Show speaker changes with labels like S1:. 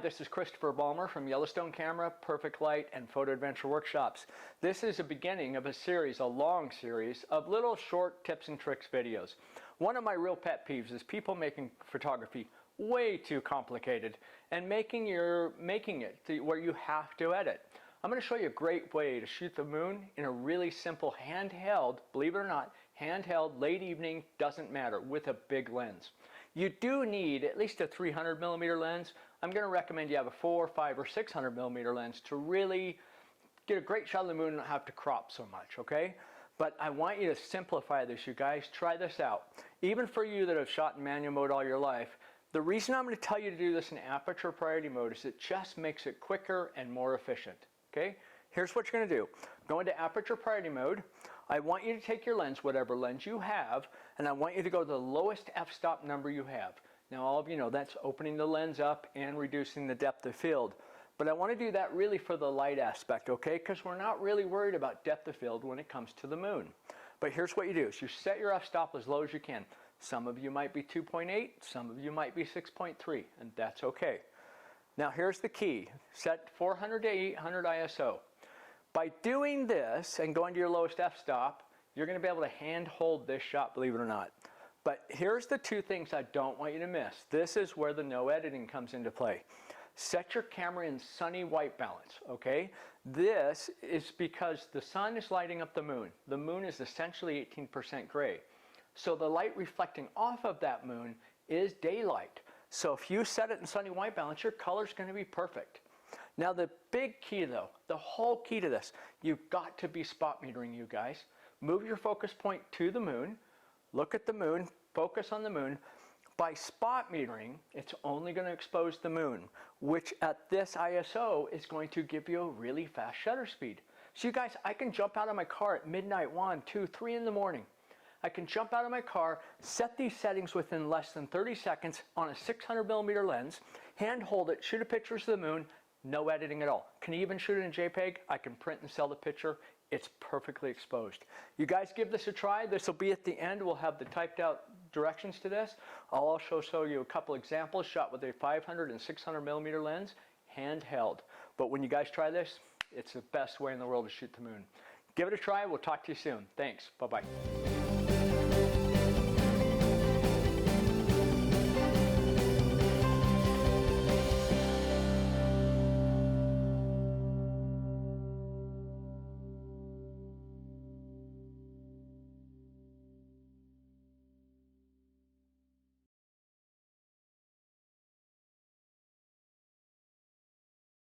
S1: this is Christopher Ballmer from Yellowstone Camera, Perfect Light, and Photo Adventure Workshops. This is the beginning of a series, a long series, of little short tips and tricks videos. One of my real pet peeves is people making photography way too complicated and making it to where you have to edit. I'm going to show you a great way to shoot the moon in a really simple handheld, believe it or not, handheld, late evening, doesn't matter, with a big lens. You do need at least a 300 millimeter lens. I'm going to recommend you have a 4, 5, or 600 millimeter lens to really get a great shot of the moon and not have to crop so much, okay? But I want you to simplify this, you guys. Try this out. Even for you that have shot in manual mode all your life, the reason I'm going to tell you to do this in aperture priority mode is it just makes it quicker and more efficient, okay? Here's what you're going to do. Go into aperture priority mode. I want you to take your lens, whatever lens you have, and I want you to go to the lowest f-stop number you have. Now all of you know that's opening the lens up and reducing the depth of field. But I want to do that really for the light aspect, okay? Because we're not really worried about depth of field when it comes to the moon. But here's what you do. So you set your f-stop as low as you can. Some of you might be 2.8, some of you might be 6.3, and that's okay. Now here's the key. Set 400 to 800 ISO. By doing this and going to your lowest f-stop, you're going to be able to hand hold this shot, believe it or not. But here's the two things I don't want you to miss. This is where the no editing comes into play. Set your camera in sunny white balance, okay? This is because the sun is lighting up the moon. The moon is essentially 18% gray. So the light reflecting off of that moon is daylight. So if you set it in sunny white balance, your color's going to be perfect. Now the big key though, the whole key to this, you've got to be spot metering, you guys. Move your focus point to the moon, look at the moon, focus on the moon. By spot metering, it's only going to expose the moon, which at this ISO is going to give you a really fast shutter speed. So you guys, I can jump out of my car at midnight, 1, 2, 3 in the morning. I can jump out of my car, set these settings within less than 30 seconds on a 600 millimeter lens, hand hold it, shoot a picture of the moon, no editing at all. Can you even shoot it in JPEG? I can print and sell the picture. It's perfectly exposed. You guys give this a try. This will be at the end. We'll have the typed out directions to this. I'll also show you a couple examples shot with a 500 and 600 millimeter lens, handheld. But when you guys try this, it's the best way in the world to shoot the moon. Give it a try. We'll talk to you soon. Thanks. Bye-bye.